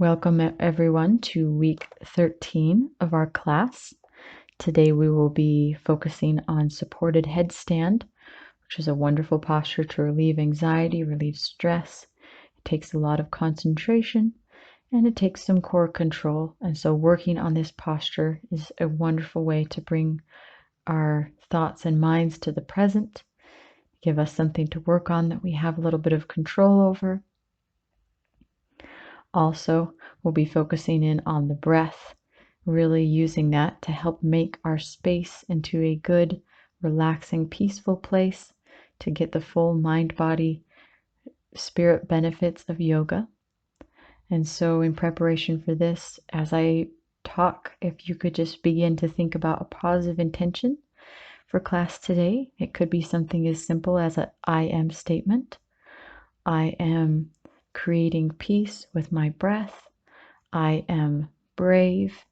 Welcome everyone to week 13 of our class. Today we will be focusing on supported headstand, which is a wonderful posture to relieve anxiety, relieve stress. It takes a lot of concentration and it takes some core control. And so working on this posture is a wonderful way to bring our thoughts and minds to the present, give us something to work on that we have a little bit of control over. Also, we'll be focusing in on the breath, really using that to help make our space into a good, relaxing, peaceful place to get the full mind, body, spirit benefits of yoga. And so in preparation for this, as I talk, if you could just begin to think about a positive intention for class today. It could be something as simple as a I am statement. I am creating peace with my breath. I am brave.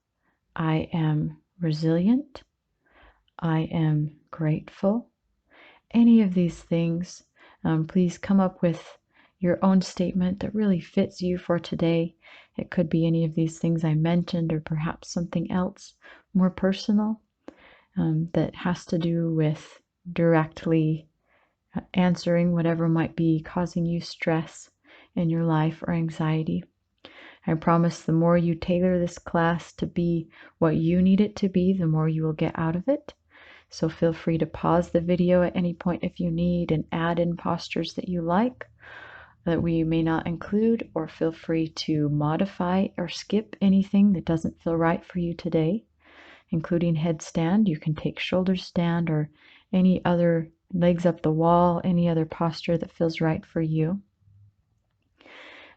I am resilient. I am grateful. Any of these things, please come up with your own statement that really fits you for today. It could be any of these things I mentioned, or perhaps something else more personal that has to do with directly answering whatever might be causing you stress in your life or anxiety. I promise the more you tailor this class to be what you need it to be, the more you will get out of it. So feel free to pause the video at any point if you need and add in postures that you like that we may not include, or feel free to modify or skip anything that doesn't feel right for you today, including headstand. You can take shoulder stand or any other legs up the wall, any other posture that feels right for you.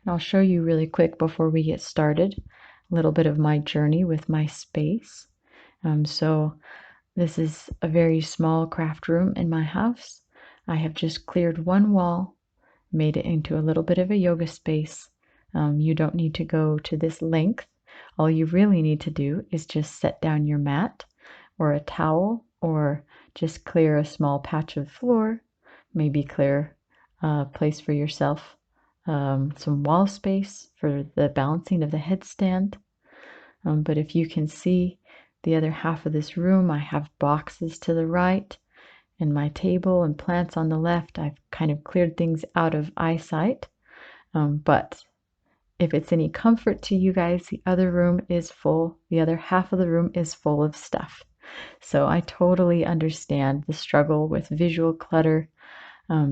And I'll show you really quick before we get started a little bit of my journey with my space. So this is a very small craft room in my house. I have just cleared one wall, made it into a little bit of a yoga space. You don't need to go to this length. All you really need to do is just set down your mat or a towel, or just clear a small patch of floor, maybe clear a place for yourself, some wall space for the balancing of the headstand. But if you can see the other half of this room, I have boxes to the right and my table and plants on the left. I've kind of cleared things out of eyesight. But if it's any comfort to you guys, the other room is full. The other half of the room is full of stuff. So I totally understand the struggle with visual clutter,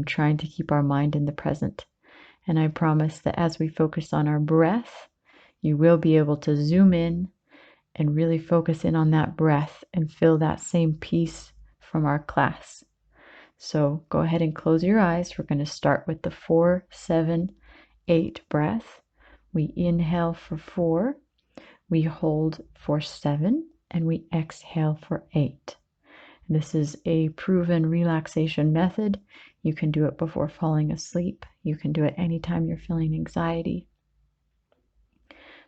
trying to keep our mind in the present. And I promise that as we focus on our breath, you will be able to zoom in and really focus in on that breath and feel that same peace from our class. So go ahead and close your eyes. We're going to start with the 4, 7, 8 breath. We inhale for 4, we hold for 7, and we exhale for 8. This is a proven relaxation method. You can do it before falling asleep. You can do it anytime you're feeling anxiety.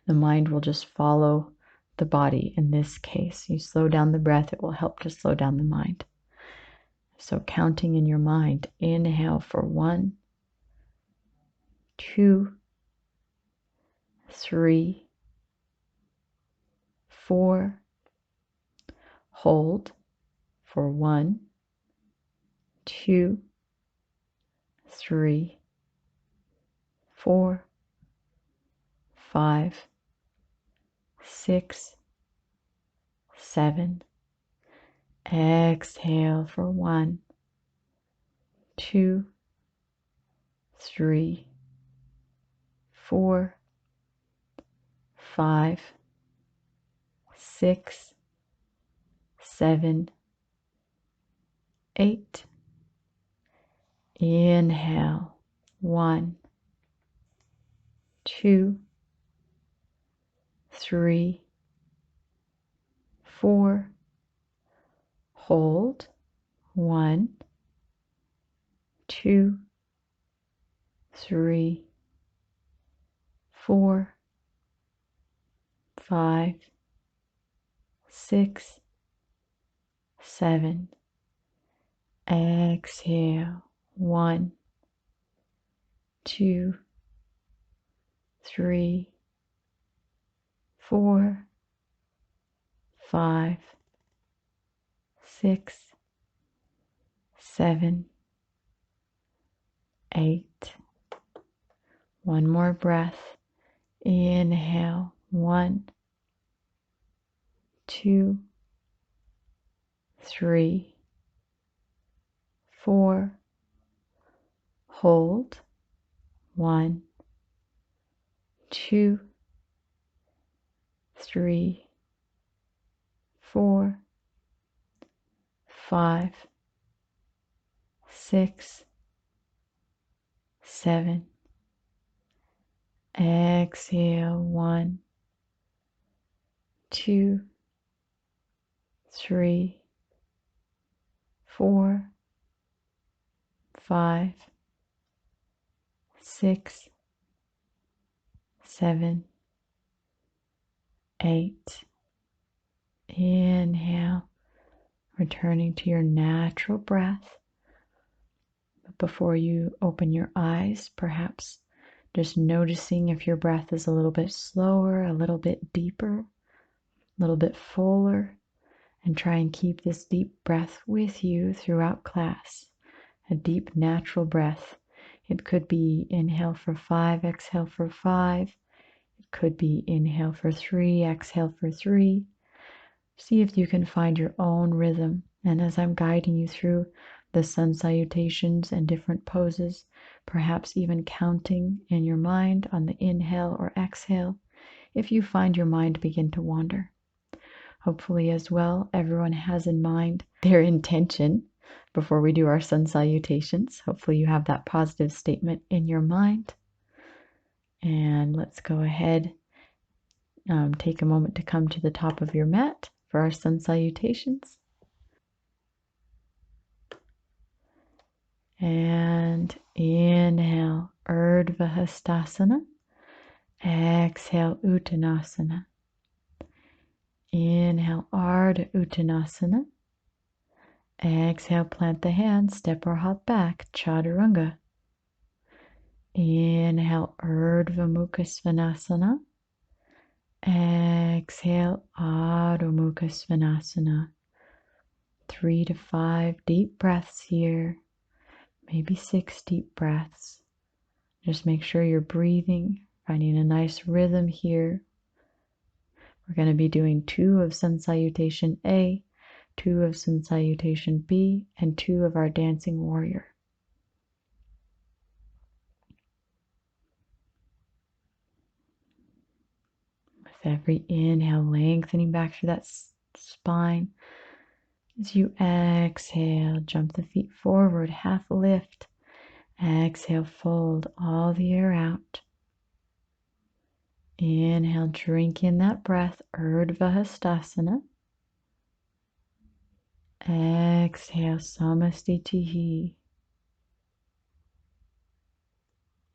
The mind will just follow the body in this case. You slow down the breath, it will help to slow down the mind. So counting in your mind, inhale for 1, 2, 3, 4, hold for 1, 2, 3, 4, 5, 6, 7. Exhale for 1, 2, 3, 4, 5, 6, 7, 8. Inhale 1, 2, 3, 4. Hold 1, 2, 3, 4, 5, 6, 7. Exhale 1, 2, 3, 4, 5, 6, 7, 8. One more breath. Inhale. 1, 2, 3, 4. Hold. 1, 2, 3, 4, 5, 6, 7. Exhale. 1, 2, 3, 4, 5, 6, 7, 8. Inhale, returning to your natural breath. But before you open your eyes, perhaps just noticing if your breath is a little bit slower, a little bit deeper, a little bit fuller, and try and keep this deep breath with you throughout class. A deep natural breath. It could be inhale for 5, exhale for 5. It could be inhale for 3, exhale for 3. See if you can find your own rhythm. And as I'm guiding you through the sun salutations and different poses, perhaps even counting in your mind on the inhale or exhale, if you find your mind begin to wander. Hopefully as well, everyone has in mind their intention before we do our sun salutations. Hopefully you have that positive statement in your mind. And let's go ahead, take a moment to come to the top of your mat for our sun salutations. And inhale, Urdhva Hastasana. Exhale, Uttanasana. Inhale, Ardha Uttanasana. Exhale, plant the hands, step or hop back, Chaturanga. Inhale, Urdhva Mukha Svanasana. Exhale, Adho Mukha Svanasana. 3 to 5 deep breaths here, maybe 6 deep breaths. Just make sure you're breathing, finding a nice rhythm here. We're going to be doing 2 of Sun Salutation A, 2 of Sun Salutation B, and 2 of our Dancing Warrior. With every inhale, lengthening back through that spine. As you exhale, jump the feet forward, half lift. Exhale, fold all the air out. Inhale, drink in that breath, Urdhva Hastasana. Exhale, Samastitihi.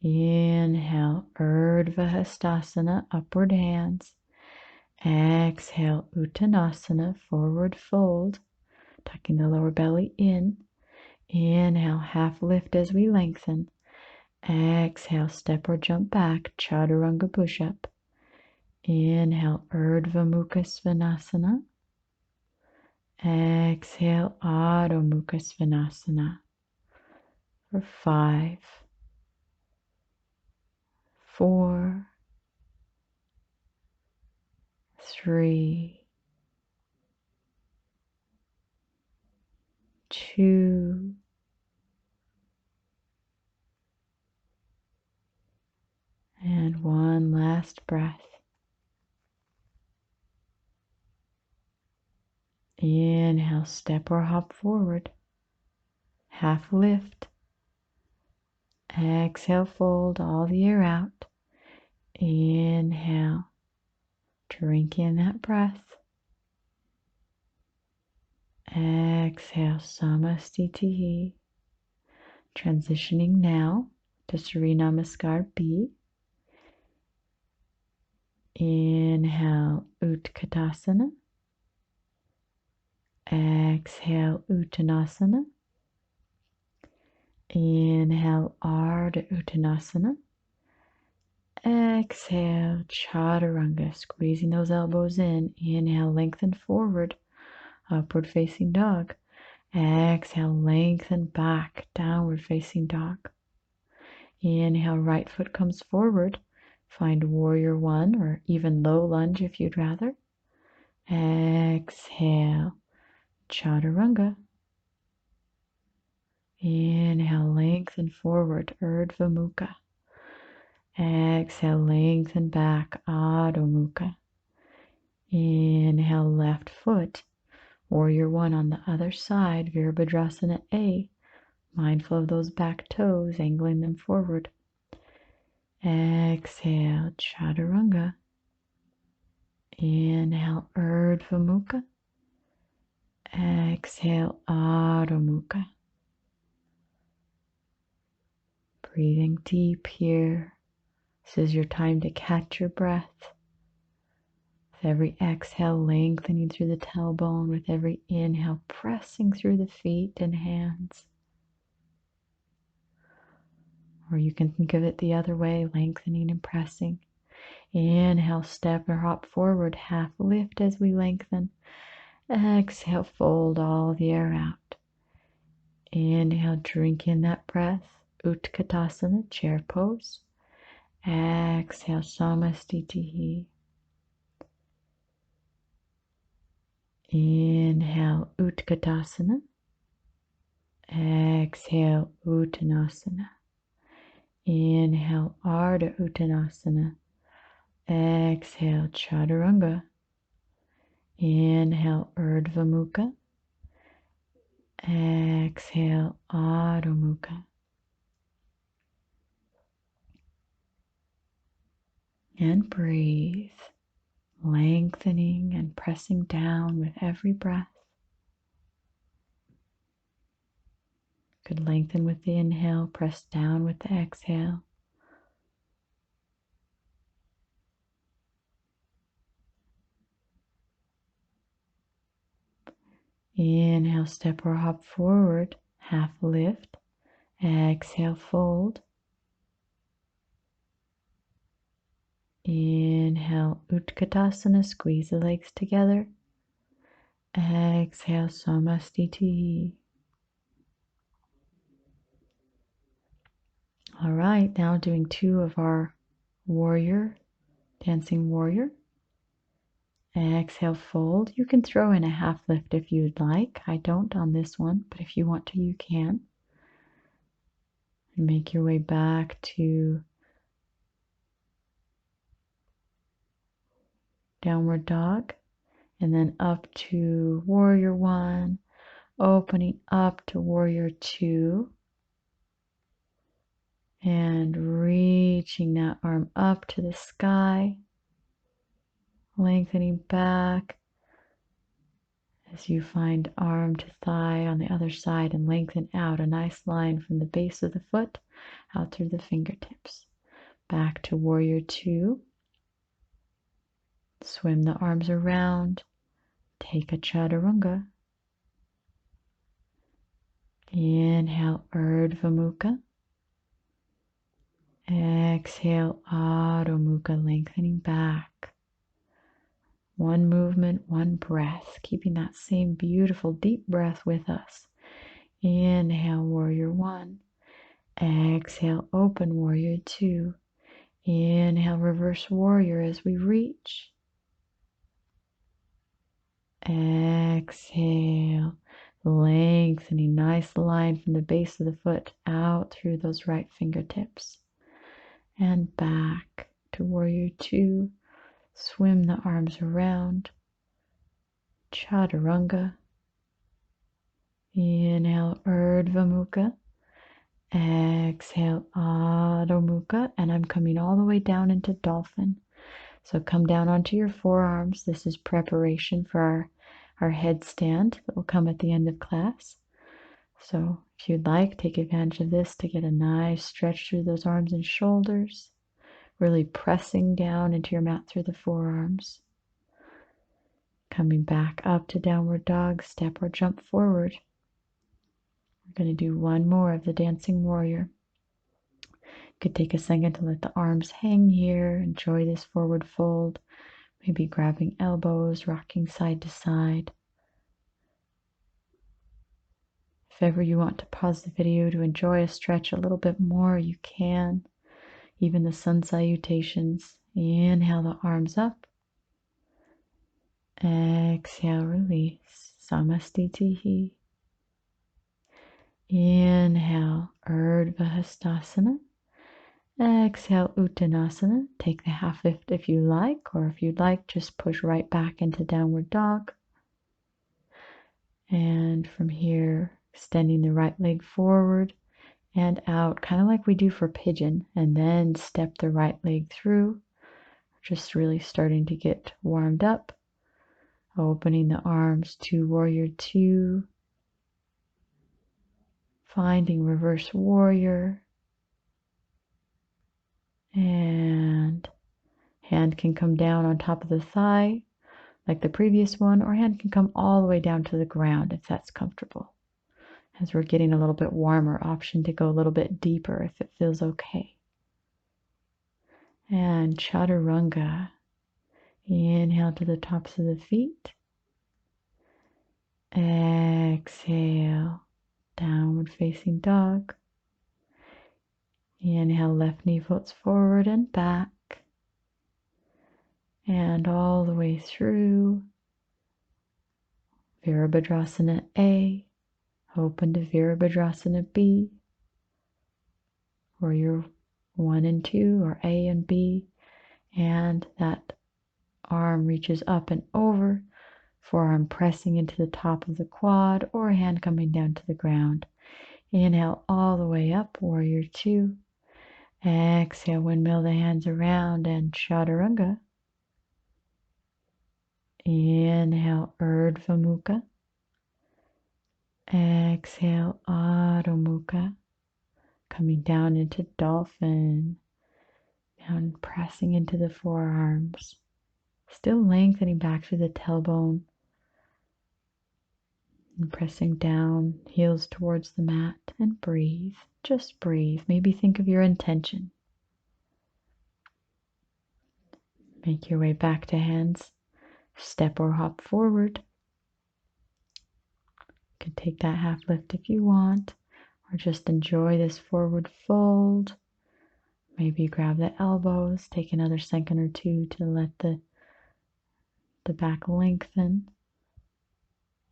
Inhale, Urdhva Hastasana, upward hands. Exhale, Uttanasana, forward fold, tucking the lower belly in. Inhale, half lift as we lengthen. Exhale, step or jump back, Chaturanga push-up. Inhale, Urdhva Mukha Svanasana. Exhale, Adho Mukha Svanasana. For 5, 4, 3, 2, and 1 last breath. Inhale, step or hop forward. Half lift. Exhale, fold all the air out. Inhale, drink in that breath. Exhale, Samastitihi. Transitioning now to Surya Namaskar B. Inhale, Utkatasana. Exhale, Uttanasana. Inhale, Ardha Uttanasana. Exhale, chaturanga, squeezing those elbows in. Inhale, lengthen forward, upward facing dog. Exhale, lengthen back, downward facing dog. Inhale, right foot comes forward. Find warrior one or even low lunge if you'd rather. Exhale, chaturanga. Inhale, lengthen forward, Urdhva Mukha. Exhale, lengthen back, Adho Mukha. Inhale, left foot, warrior one on the other side, Virabhadrasana A. Mindful of those back toes, angling them forward. Exhale, chaturanga. Inhale, Urdhva Mukha. Exhale, Adho Mukha. Breathing deep here. This is your time to catch your breath. With every exhale, lengthening through the tailbone. With every inhale, pressing through the feet and hands. Or you can think of it the other way, lengthening and pressing. Inhale, step or hop forward, half lift as we lengthen. Exhale, fold all the air out. Inhale, drink in that breath. Utkatasana, chair pose. Exhale, Samastitihi. Inhale, Utkatasana. Exhale, Uttanasana. Inhale, Ardha Uttanasana. Exhale, Chaturanga. Inhale, Urdhva Mukha. Exhale, Adho Mukha. And breathe, lengthening and pressing down with every breath. Could lengthen with the inhale, press down with the exhale. Inhale, step or hop forward, half lift. Exhale, fold. Inhale, Utkatasana, squeeze the legs together. Exhale, Samastiti. All right, now doing two of our warrior, dancing warrior. Exhale, fold. You can throw in a half lift if you'd like. I don't on this one, but if you want to, you can. And make your way back to downward dog. And then up to warrior one. Opening up to warrior two. And reaching that arm up to the sky. Lengthening back as you find arm to thigh on the other side and lengthen out a nice line from the base of the foot out through the fingertips. Back to warrior two. Swim the arms around. Take a chaturanga. Inhale, Urdhva Mukha. Exhale, Adho Mukha, lengthening back. One movement, one breath, keeping that same beautiful deep breath with us. Inhale, warrior one. Exhale, open warrior two. Inhale, reverse warrior as we reach. Exhale, lengthening, nice line from the base of the foot out through those right fingertips. And back to warrior two. Swim the arms around. Chaturanga. Inhale, Urdhva Mukha. Exhale, Adho Mukha. And I'm coming all the way down into dolphin. So come down onto your forearms. This is preparation for our headstand that will come at the end of class. So if you'd like, take advantage of this to get a nice stretch through those arms and shoulders. Really pressing down into your mat through the forearms. Coming back up to downward dog, step or jump forward. We're going to do one more of the dancing warrior. could take a second to let the arms hang here. Enjoy this forward fold. Maybe grabbing elbows, rocking side to side. If ever you want to pause the video to enjoy a stretch a little bit more, you can. Even the sun salutations. Inhale the arms up. Exhale, release. Samastitihi. Inhale, Urdhva Hastasana. Exhale, Uttanasana. Take the half lift if you like, or if you'd like, just push right back into Downward Dog. And from here, extending the right leg forward and out, kind of like we do for pigeon, and then step the right leg through. Just really starting to get warmed up. Opening the arms to Warrior Two. Finding Reverse Warrior. And hand can come down on top of the thigh like the previous one, or hand can come all the way down to the ground if that's comfortable. As we're getting a little bit warmer, option to go a little bit deeper if it feels okay. And Chaturanga. Inhale to the tops of the feet. Exhale, Downward Facing Dog. Inhale, left knee floats forward and back. And all the way through. Virabhadrasana A. Open to Virabhadrasana B. Warrior 1 and 2, or A and B. And that arm reaches up and over. Forearm pressing into the top of the quad, or hand coming down to the ground. Inhale all the way up, Warrior 2. Exhale, windmill the hands around and Chaturanga. Inhale, Urdhva Mukha. Exhale, Adho Mukha. Coming down into Dolphin. Down, pressing into the forearms. Still lengthening back through the tailbone. And pressing down, heels towards the mat, and breathe. Just breathe. Maybe think of your intention. Make your way back to hands. Step or hop forward. You can take that half lift if you want, or just enjoy this forward fold. Maybe grab the elbows, take another second or two to let the back lengthen.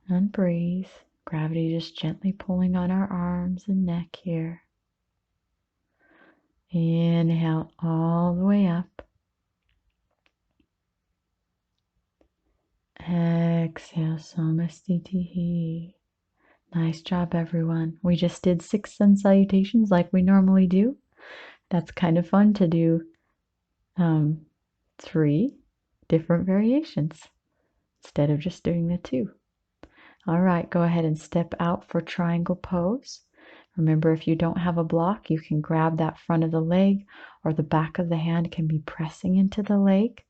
And breathe. Gravity just gently pulling on our arms and neck here. Inhale all the way up. Exhale, Samastitihi. Nice job, everyone. We just did 6 sun salutations like we normally do. That's kind of fun to do 3 different variations instead of just doing the 2. All right, go ahead and step out for triangle pose. Remember, if you don't have a block, you can grab that front of the leg, or the back of the hand can be pressing into the leg.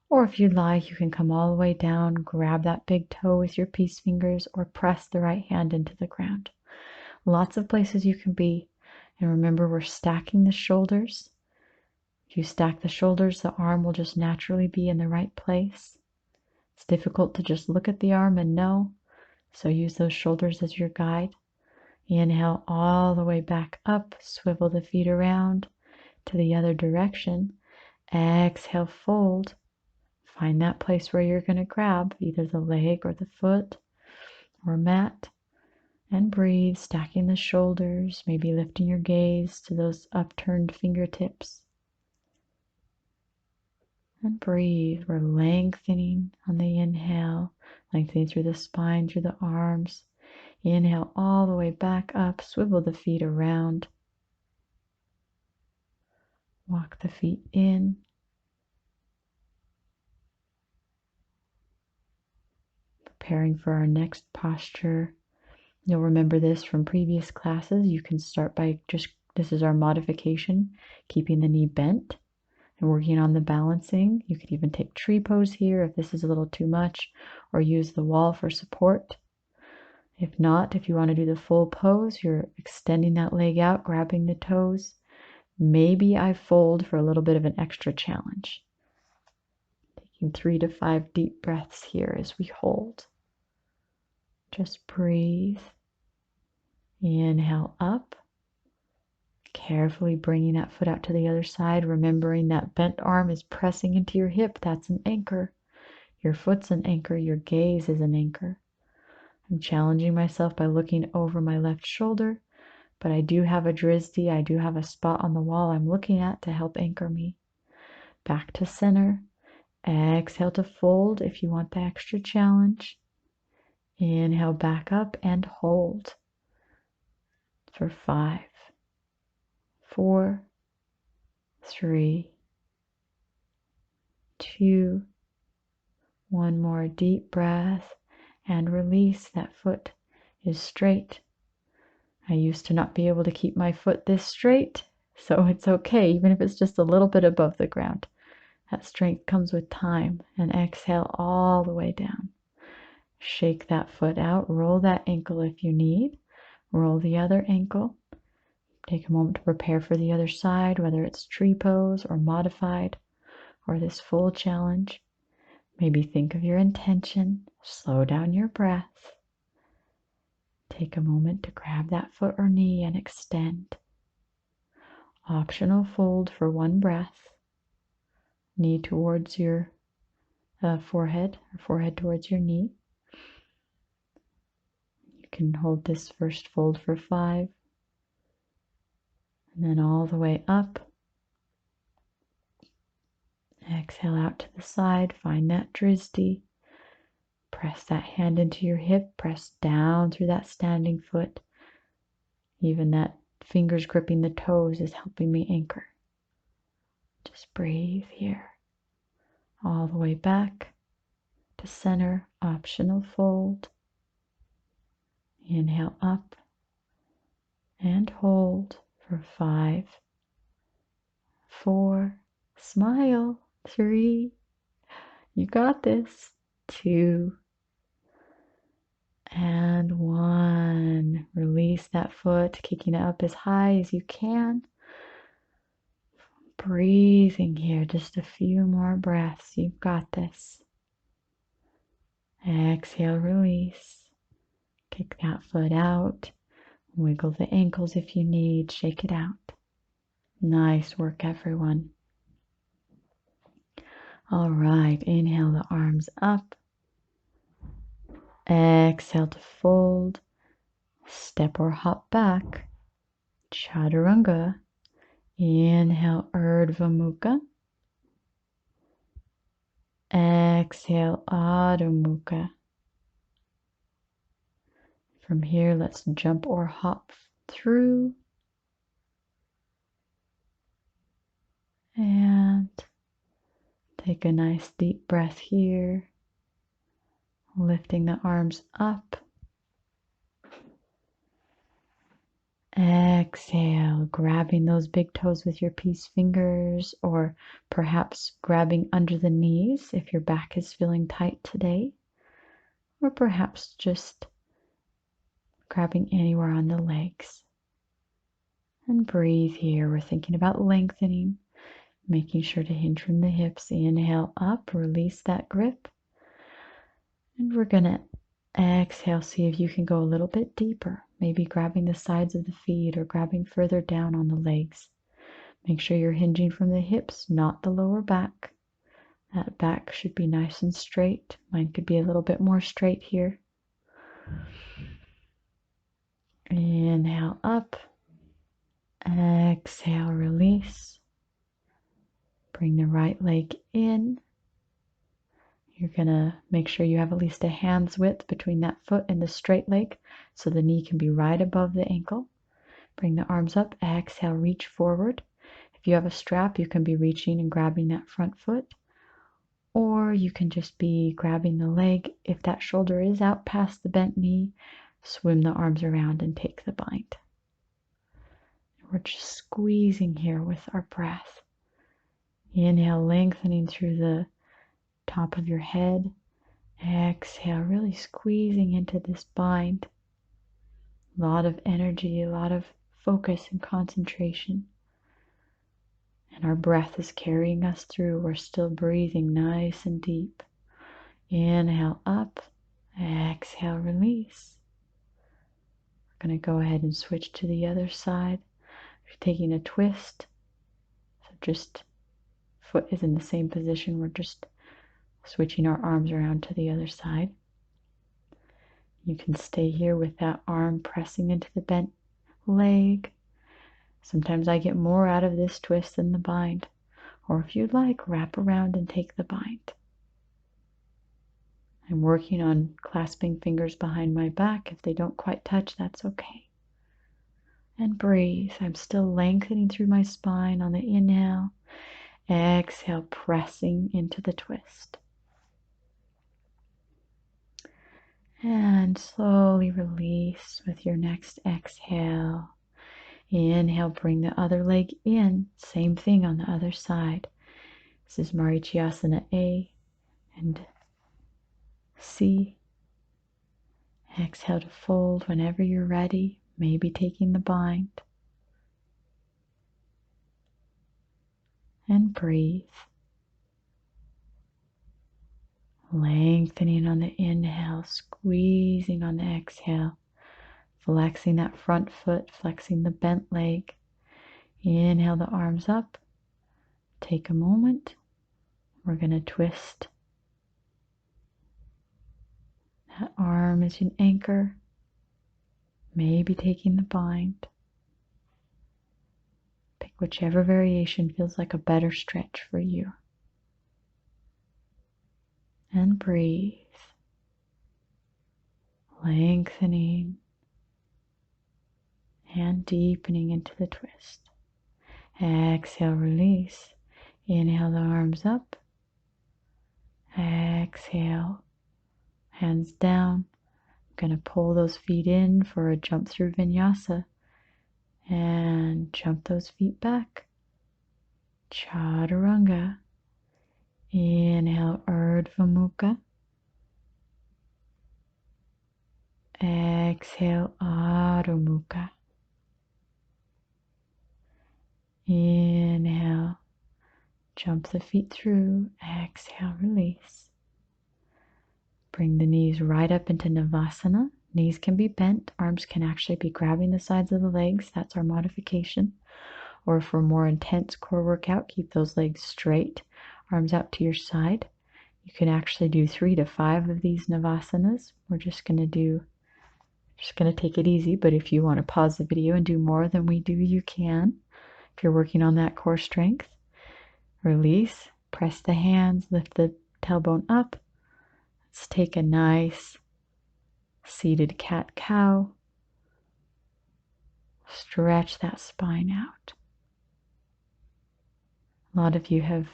Or if you'd like, you can come all the way down, grab that big toe with your peace fingers, or press the right hand into the ground. Lots of places you can be. And remember, we're stacking the shoulders. If you stack the shoulders, the arm will just naturally be in the right place. It's difficult to just look at the arm and know. So use those shoulders as your guide. Inhale all the way back up. Swivel the feet around to the other direction. Exhale, fold. Find that place where you're going to grab either the leg or the foot or mat. And breathe, stacking the shoulders, maybe lifting your gaze to those upturned fingertips. And breathe. We're lengthening on the inhale, lengthening through the spine, through the arms. Inhale all the way back up. Swivel the feet around. Walk the feet in. Preparing for our next posture. You'll remember this from previous classes. You can start by this is our modification, keeping the knee bent and working on the balancing. You could even take tree pose here if this is a little too much, or use the wall for support. If not, if you want to do the full pose, you're extending that leg out, grabbing the toes, Maybe I fold for a little bit of an extra challenge. Taking 3 to 5 deep breaths here as we hold. Just breathe. Inhale up. Carefully bringing that foot out to the other side, remembering that bent arm is pressing into your hip. That's an anchor. Your foot's an anchor. Your gaze is an anchor. I'm challenging myself by looking over my left shoulder, but I do have a dristy. I do have a spot on the wall I'm looking at to help anchor me. Back to center. Exhale to fold if you want the extra challenge. Inhale back up and hold for 5, 4, 3, 2, one more deep breath and release. That foot is straight. I used to not be able to keep my foot this straight, so it's okay, even if it's just a little bit above the ground. That strength comes with time. And exhale all the way down. Shake that foot out. Roll that ankle if you need. Roll the other ankle. Take a moment to prepare for the other side, whether it's tree pose or modified or this full challenge. Maybe think of your intention. Slow down your breath. Take a moment to grab that foot or knee and extend. Optional fold for one breath. Knee towards your forehead, or forehead towards your knee. You can hold this first fold for 5. And then all the way up. Exhale out to the side. Find that dristy. Press that hand into your hip. Press down through that standing foot. Even that fingers gripping the toes is helping me anchor. Just breathe here. All the way back to center. Optional fold. Inhale up and hold for 5, 4, smile, 3, you got this, 2, and 1. Release that foot, kicking it up as high as you can. Breathing here, just a few more breaths. You've got this. Exhale, release. Kick that foot out. Wiggle the ankles if you need. Shake it out. Nice work, everyone. All right, inhale the arms up. Exhale to fold. Step or hop back. Chaturanga. Inhale, Urdhva Mukha. Exhale, Adho Mukha. From here, let's jump or hop through. And take a nice deep breath here. Lifting the arms up. Exhale, grabbing those big toes with your peace fingers, or perhaps grabbing under the knees if your back is feeling tight today, or perhaps just grabbing anywhere on the legs. And breathe here. We're thinking about lengthening, making sure to hinge from the hips. Inhale up, release that grip. And we're going to exhale, see if you can go a little bit deeper, maybe grabbing the sides of the feet or grabbing further down on the legs. Make sure you're hinging from the hips, not the lower back. That back should be nice and straight. Mine could be a little bit more straight here. Inhale up. Exhale, release. Bring the right leg in. You're going to make sure you have at least a hand's width between that foot and the straight leg so the knee can be right above the ankle. Bring the arms up. Exhale, reach forward. If you have a strap, you can be reaching and grabbing that front foot. Or you can just be grabbing the leg. If that shoulder is out past the bent knee, swim the arms around and take the bind. We're just squeezing here with our breath. Inhale, lengthening through the top of your head. Exhale, really squeezing into this bind. A lot of energy, a lot of focus and concentration. And our breath is carrying us through. We're still breathing nice and deep. Inhale up, exhale, release. We're going to go ahead and switch to the other side. We're taking a twist. So just foot is in the same position. We're just switching our arms around to the other side. You can stay here with that arm pressing into the bent leg. Sometimes I get more out of this twist than the bind. Or if you'd like, wrap around and take the bind. I'm working on clasping fingers behind my back. If they don't quite touch, that's okay. And breathe. I'm still lengthening through my spine on the inhale. Exhale, pressing into the twist. And slowly release with your next exhale. Inhale, bring the other leg in. Same thing on the other side. This is Marichyasana A and C. Exhale to fold whenever you're ready, maybe taking the bind. And breathe. Lengthening on the inhale, squeezing on the exhale. Flexing that front foot, flexing the bent leg. Inhale the arms up. Take a moment. We're going to twist. That arm is an anchor. Maybe taking the bind. Pick whichever variation feels like a better stretch for you. And breathe. Lengthening and deepening into the twist. Exhale, release. Inhale the arms up. Exhale, hands down. I'm going to pull those feet in for a jump through vinyasa. And jump those feet back. Chaturanga. Inhale, Urdhva Mukha. Exhale, Adho Mukha. Inhale, jump the feet through. Exhale, release. Bring the knees right up into Navasana. Knees can be bent. Arms can actually be grabbing the sides of the legs. That's our modification. Or for more intense core workout, keep those legs straight. Arms out to your side. You can actually do 3 to 5 of these Navasanas. We're just going to take it easy, but if you want to pause the video and do more than we do, you can. If you're working on that core strength, release, press the hands, lift the tailbone up. Let's take a nice seated cat-cow. Stretch that spine out. A lot of you have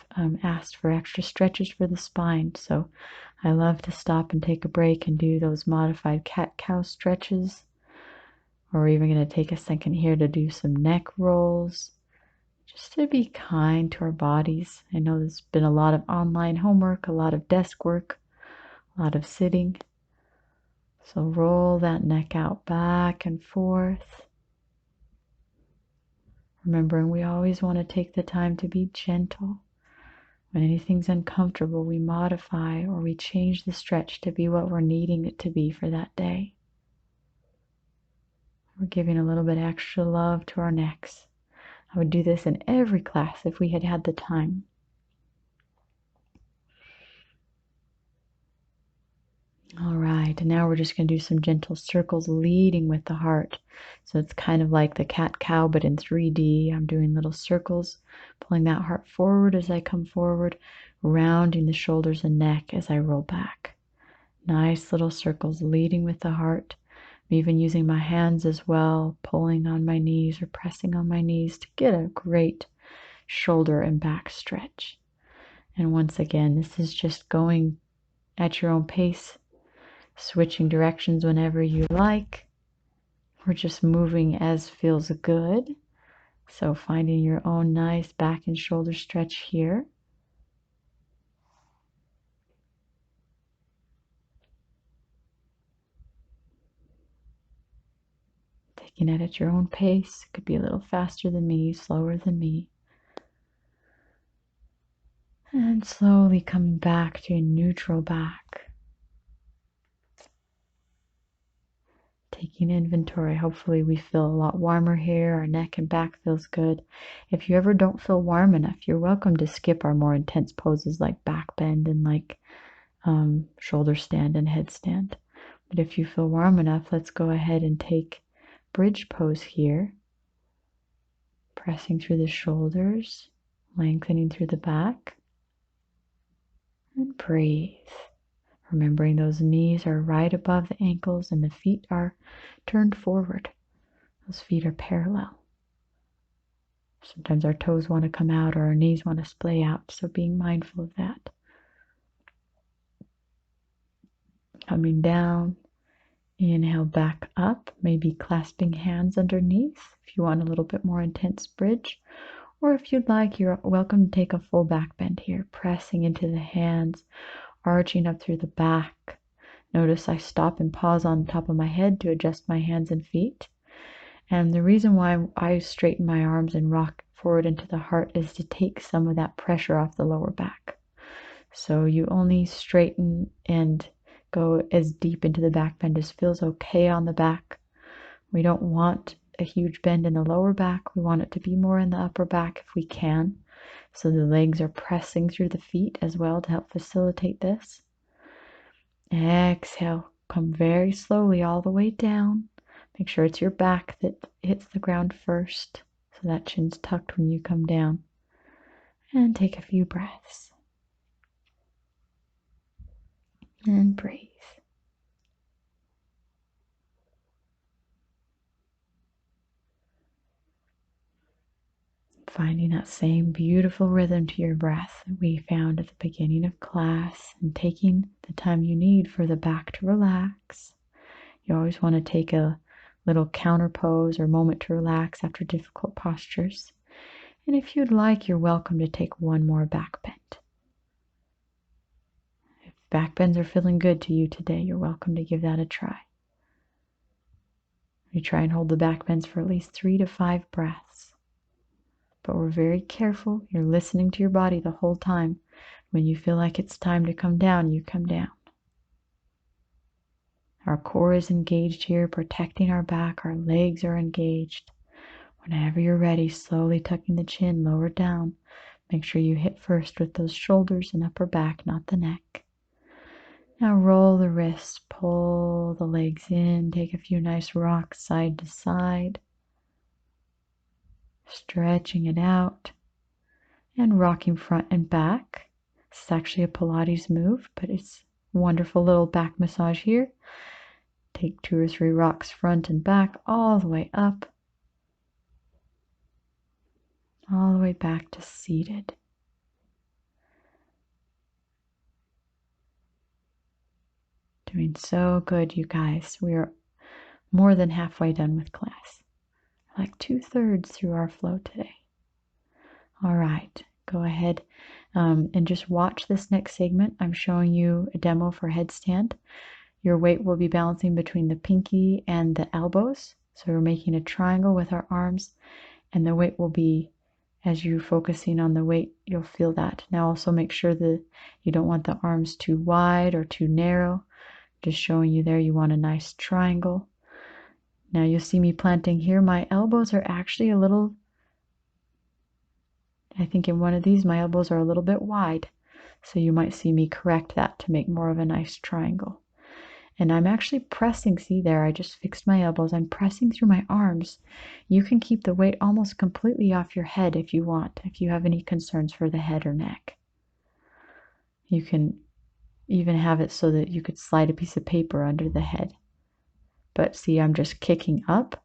asked for extra stretches for the spine, so I love to stop and take a break and do those modified cat-cow stretches. We're even going to take a second here to do some neck rolls, just to be kind to our bodies. I know there's been a lot of online homework, a lot of desk work, a lot of sitting. So roll that neck out back and forth. Remembering we always want to take the time to be gentle. When anything's uncomfortable, we modify or we change the stretch to be what we're needing it to be for that day. We're giving a little bit extra love to our necks. I would do this in every class if we had had the time. All right, and now we're just going to do some gentle circles leading with the heart. So it's kind of like the cat-cow, but in 3D. I'm doing little circles, pulling that heart forward as I come forward, rounding the shoulders and neck as I roll back. Nice little circles leading with the heart. I'm even using my hands as well, pulling on my knees or pressing on my knees to get a great shoulder and back stretch. And once again, this is just going at your own pace. Switching directions whenever you like. We're just moving as feels good. So finding your own nice back and shoulder stretch here. Taking it at your own pace. Could be a little faster than me, slower than me. And slowly coming back to a neutral back. Taking inventory. Hopefully we feel a lot warmer here. Our neck and back feels good. If you ever don't feel warm enough, you're welcome to skip our more intense poses like back bend and like shoulder stand and headstand. But if you feel warm enough, let's go ahead and take bridge pose here. Pressing through the shoulders, lengthening through the back. And breathe. Remembering those knees are right above the ankles and the feet are turned forward. Those feet are parallel. Sometimes our toes want to come out or our knees want to splay out, so being mindful of that. Coming down, inhale back up, maybe clasping hands underneath if you want a little bit more intense bridge. Or if you'd like, you're welcome to take a full back bend here, pressing into the hands, arching up through the back. Notice I stop and pause on top of my head to adjust my hands and feet. And the reason why I straighten my arms and rock forward into the heart is to take some of that pressure off the lower back. So you only straighten and go as deep into the back bend as feels okay on the back. We don't want a huge bend in the lower back. We want it to be more in the upper back if we can. So the legs are pressing through the feet as well to help facilitate this. Exhale, come very slowly all the way down. Make sure it's your back that hits the ground first, so that chin's tucked when you come down. And take a few breaths. And breathe. Finding that same beautiful rhythm to your breath that we found at the beginning of class, and taking the time you need for the back to relax. You always want to take a little counter pose or moment to relax after difficult postures. And if you'd like, you're welcome to take one more back bend. If back bends are feeling good to you today, you're welcome to give that a try. We try and hold the back bends for at least 3 to 5 breaths. But we're very careful. You're listening to your body the whole time. When you feel like it's time to come down, you come down. Our core is engaged here, protecting our back. Our legs are engaged. Whenever you're ready, slowly tucking the chin lower down. Make sure you hit first with those shoulders and upper back, not the neck. Now roll the wrists, pull the legs in, take a few nice rocks side to side. Stretching it out and rocking front and back. This is actually a Pilates move, but it's a wonderful little back massage here. Take 2 or 3 rocks front and back, all the way up, all the way back to seated. Doing so good, you guys. We are more than halfway done with class. Like 2/3 through our flow today. All right, go ahead and just watch this next segment. I'm showing you a demo for headstand. Your weight will be balancing between the pinky and the elbows. So we're making a triangle with our arms, and the weight will be, as you're focusing on the weight, you'll feel that. Now also make sure that you don't want the arms too wide or too narrow. Just showing you there, you want a nice triangle. Now you'll see me planting here. My elbows are actually a little, I think in one of these, my elbows are a little bit wide. So you might see me correct that to make more of a nice triangle. And I'm actually pressing, see there, I just fixed my elbows. I'm pressing through my arms. You can keep the weight almost completely off your head if you want, if you have any concerns for the head or neck. You can even have it so that you could slide a piece of paper under the head. But see, I'm just kicking up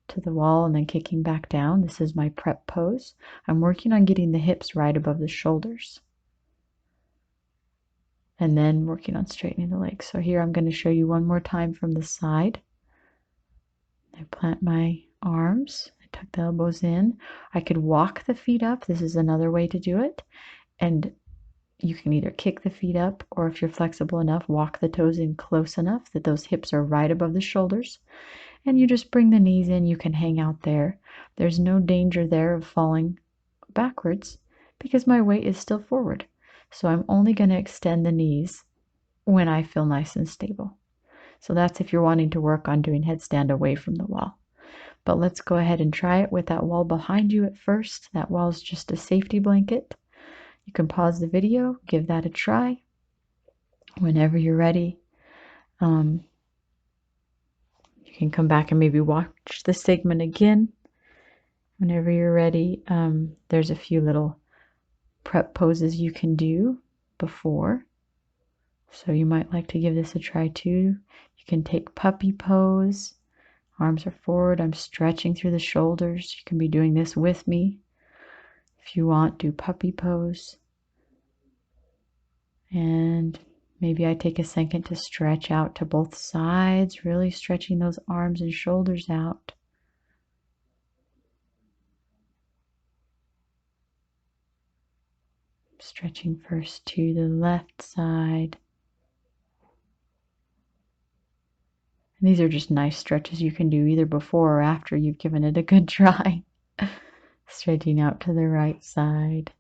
to the wall and then kicking back down. This is my prep pose. I'm working on getting the hips right above the shoulders. And then working on straightening the legs. So here I'm going to show you one more time from the side. I plant my arms, I tuck the elbows in. I could walk the feet up. This is another way to do it. And you can either kick the feet up, or if you're flexible enough, walk the toes in close enough that those hips are right above the shoulders. And you just bring the knees in. You can hang out there. There's no danger there of falling backwards because my weight is still forward. So I'm only going to extend the knees when I feel nice and stable. So that's if you're wanting to work on doing headstand away from the wall. But let's go ahead and try it with that wall behind you at first. That wall is just a safety blanket. You can pause the video, give that a try. Whenever you're ready, you can come back and maybe watch the segment again. Whenever you're ready, there's a few little prep poses you can do before. So you might like to give this a try too. You can take puppy pose. Arms are forward. I'm stretching through the shoulders. You can be doing this with me. If you want, do puppy pose. And maybe I take a second to stretch out to both sides, really stretching those arms and shoulders out. Stretching first to the left side. And these are just nice stretches you can do either before or after you've given it a good try. Stretching out to the right side.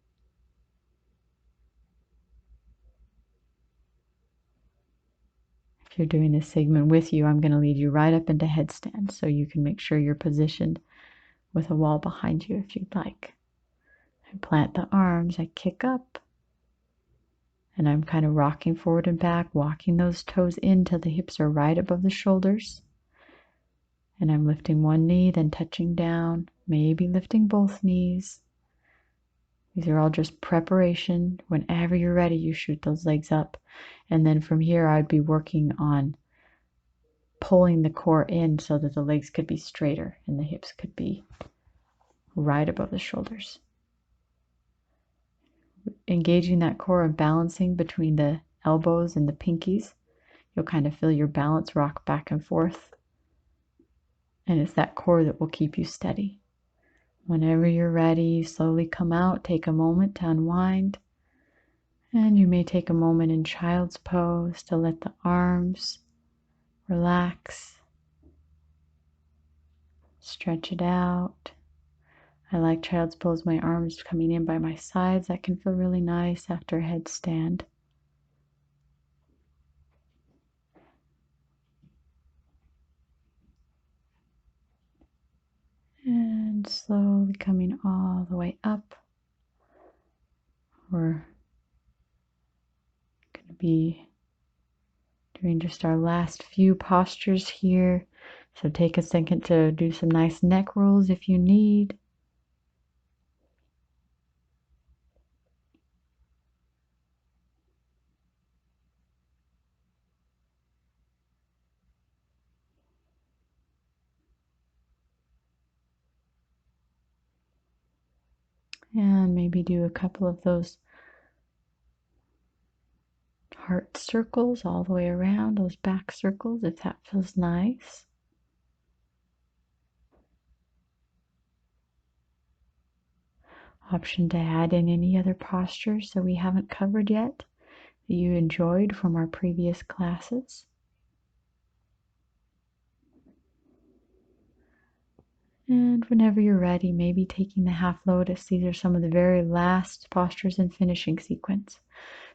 If you're doing this segment with you, I'm going to lead you right up into headstand so you can make sure you're positioned with a wall behind you if you'd like. I plant the arms, I kick up, and I'm kind of rocking forward and back, walking those toes in till the hips are right above the shoulders. And I'm lifting one knee, then touching down, maybe lifting both knees. These are all just preparation. Whenever you're ready, you shoot those legs up. And then from here, I'd be working on pulling the core in so that the legs could be straighter and the hips could be right above the shoulders. Engaging that core and balancing between the elbows and the pinkies. You'll kind of feel your balance rock back and forth. And it's that core that will keep you steady. Whenever you're ready, slowly come out, take a moment to unwind. And you may take a moment in child's pose to let the arms relax. Stretch it out. I like child's pose, my arms coming in by my sides. That can feel really nice after a headstand. And slowly coming all the way up. We're going to be doing just our last few postures here. So take a second to do some nice neck rolls if you need. And maybe do a couple of those heart circles all the way around, those back circles, if that feels nice. Option to add in any other postures that we haven't covered yet that you enjoyed from our previous classes. And whenever you're ready, maybe taking the half lotus. These are some of the very last postures in finishing sequence.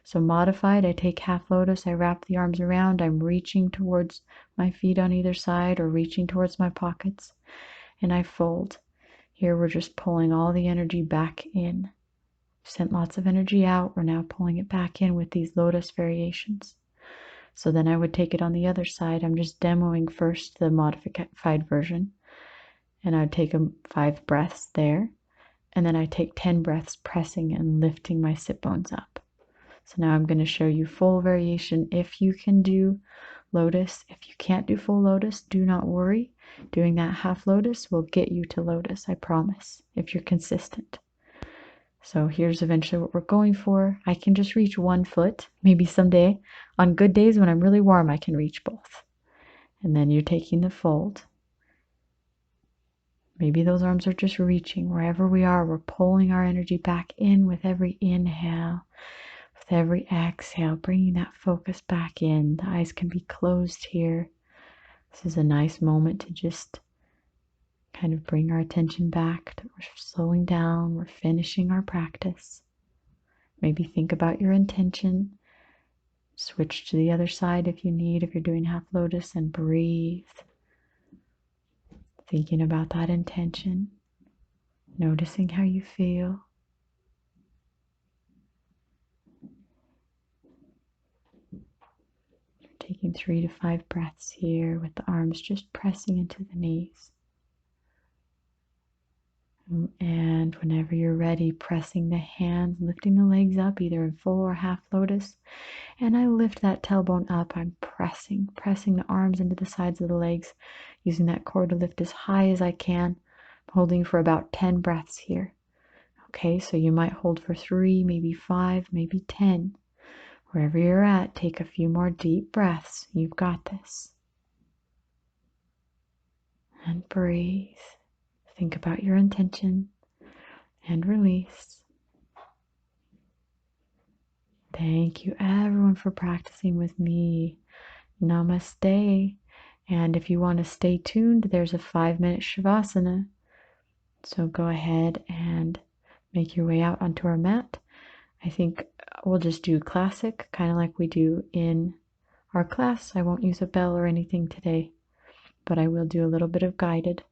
So modified, I take half lotus, I wrap the arms around, I'm reaching towards my feet on either side or reaching towards my pockets, and I fold. Here we're just pulling all the energy back in. Sent lots of energy out, we're now pulling it back in with these lotus variations. So then I would take it on the other side. I'm just demoing first the modified version. And I would take 5 breaths there. And then I take 10 breaths pressing and lifting my sit bones up. So now I'm going to show you full variation if you can do lotus. If you can't do full lotus, do not worry. Doing that half lotus will get you to lotus, I promise, if you're consistent. So here's eventually what we're going for. I can just reach one foot. Maybe someday, on good days when I'm really warm, I can reach both. And then you're taking the fold. Maybe those arms are just reaching. Wherever we are, we're pulling our energy back in with every inhale. With every exhale, bringing that focus back in. The eyes can be closed here. This is a nice moment to just kind of bring our attention back. We're slowing down. We're finishing our practice. Maybe think about your intention. Switch to the other side if you need, if you're doing half lotus, and breathe. Thinking about that intention, noticing how you feel. Taking 3 to 5 breaths here with the arms just pressing into the knees. And whenever you're ready, pressing the hands, lifting the legs up, either in full or half lotus. And I lift that tailbone up. I'm pressing the arms into the sides of the legs, using that core to lift as high as I can, holding for about 10 breaths here. Okay, so you might hold for 3, maybe 5, maybe 10. Wherever you're at, take a few more deep breaths. You've got this. And breathe. Think about your intention and release. Thank you everyone for practicing with me. Namaste. And if you want to stay tuned, there's a 5-minute Shavasana. So go ahead and make your way out onto our mat. I think we'll just do classic, kind of like we do in our class. I won't use a bell or anything today, but I will do a little bit of guided.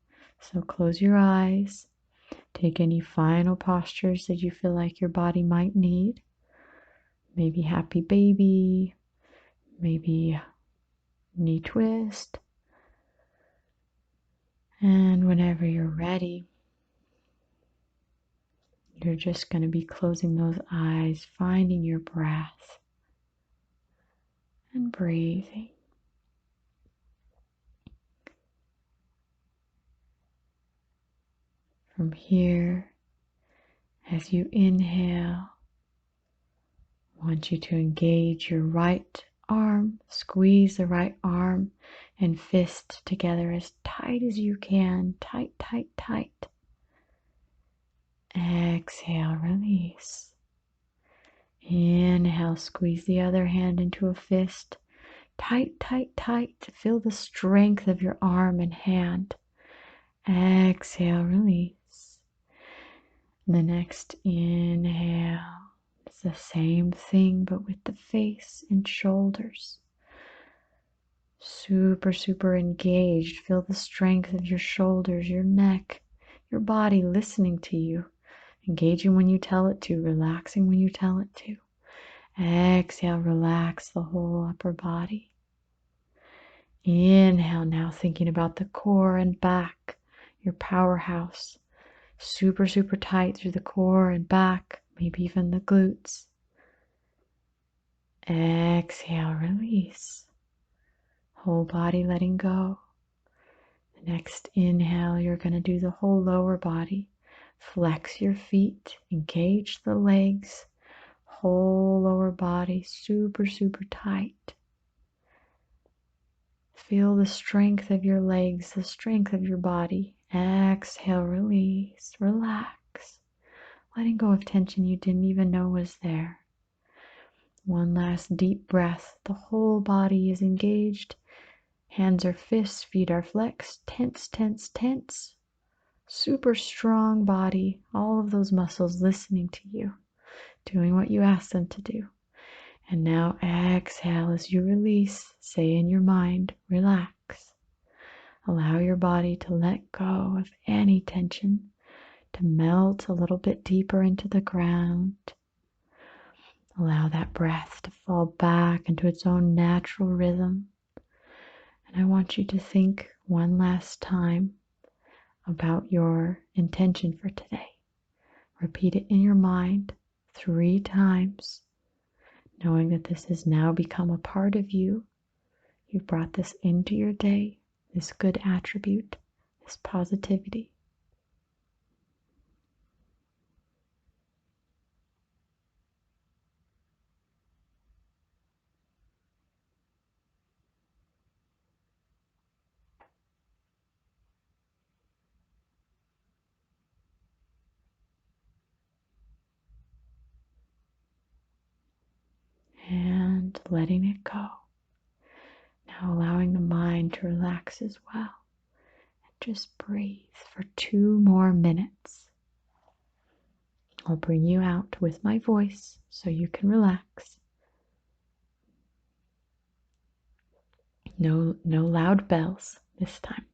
So close your eyes. Take any final postures that you feel like your body might need. Maybe happy baby, maybe knee twist. And whenever you're ready, you're just going to be closing those eyes, finding your breath, and breathing. From here, as you inhale, I want you to engage your right arm, squeeze the right arm and fist together as tight as you can. Tight, tight, tight. Exhale, release. Inhale, squeeze the other hand into a fist. Tight, tight, tight. Feel the strength of your arm and hand. Exhale, release. The next inhale. It's the same thing, but with the face and shoulders. Super, super engaged. Feel the strength of your shoulders, your neck, your body listening to you. Engaging when you tell it to, relaxing when you tell it to. Exhale, relax the whole upper body. Inhale, now thinking about the core and back, your powerhouse. Super, super tight through the core and back, maybe even the glutes. Exhale, release. Whole body letting go. The next inhale, you're going to do the whole lower body. Flex your feet, engage the legs, whole lower body, super, super tight. Feel the strength of your legs, the strength of your body. Exhale, release, relax. Letting go of tension you didn't even know was there. One last deep breath. The whole body is engaged. Hands are fists, feet are flexed. Tense, tense, tense. Super strong body. All of those muscles listening to you, doing what you ask them to do. And now exhale as you release. Say in your mind, relax. Allow your body to let go of any tension, to melt a little bit deeper into the ground. Allow that breath to fall back into its own natural rhythm. And I want you to think one last time about your intention for today. Repeat it in your mind 3 times, knowing that this has now become a part of you. You've brought this into your day, this good attribute, this positivity. And letting it go. Now allowing the mind to relax as well. And just breathe for 2 more minutes. I'll bring you out with my voice so you can relax. No loud bells this time.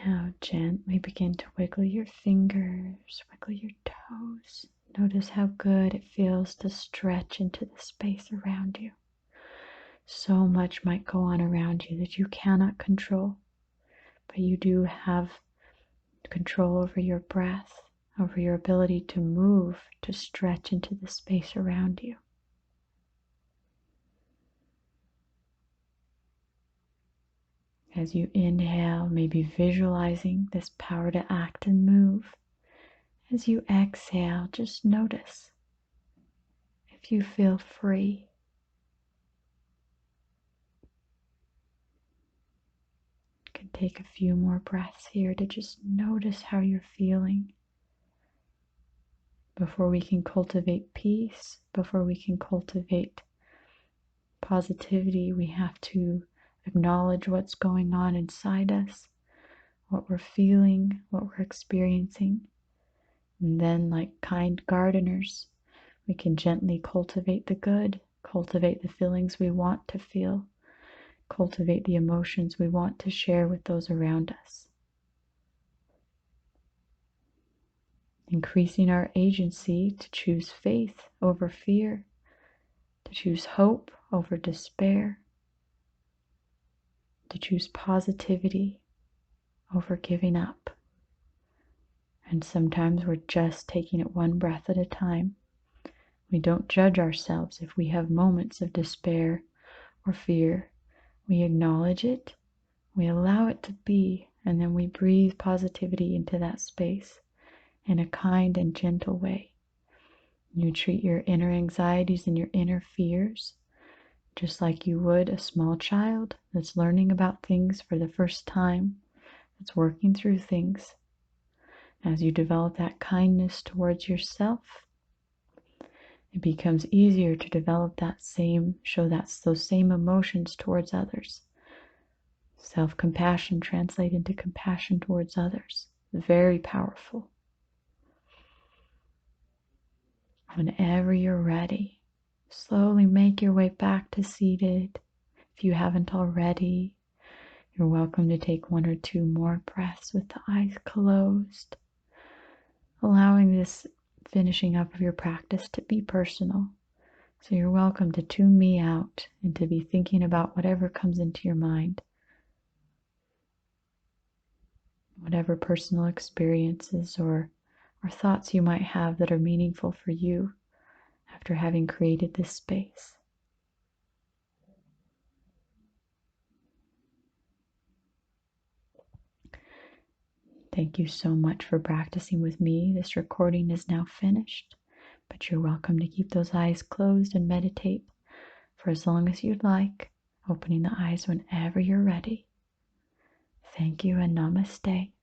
Now gently begin to wiggle your fingers, wiggle your toes. Notice how good it feels to stretch into the space around you. So much might go on around you that you cannot control, but you do have control over your breath, over your ability to move, to stretch into the space around you. As you inhale, maybe visualizing this power to act and move. As you exhale, just notice if you feel free. You can take a few more breaths here to just notice how you're feeling. Before we can cultivate peace, before we can cultivate positivity, we have to acknowledge what's going on inside us, what we're feeling, what we're experiencing. And then, like kind gardeners, we can gently cultivate the good, cultivate the feelings we want to feel, cultivate the emotions we want to share with those around us. Increasing our agency to choose faith over fear, to choose hope over despair, to choose positivity over giving up. And sometimes we're just taking it one breath at a time. We don't judge ourselves if we have moments of despair or fear. We acknowledge it, we allow it to be, and then we breathe positivity into that space in a kind and gentle way. You treat your inner anxieties and your inner fears just like you would a small child that's learning about things for the first time, that's working through things. As you develop that kindness towards yourself, it becomes easier to develop those same emotions towards others. Self-compassion translate into compassion towards others. Very powerful. Whenever you're ready, slowly make your way back to seated. If you haven't already, you're welcome to take 1 or 2 more breaths with the eyes closed, allowing this finishing up of your practice to be personal. So you're welcome to tune me out and to be thinking about whatever comes into your mind, whatever personal experiences or thoughts you might have that are meaningful for you after having created this space. Thank you so much for practicing with me. This recording is now finished, but you're welcome to keep those eyes closed and meditate for as long as you'd like, opening the eyes whenever you're ready. Thank you and namaste.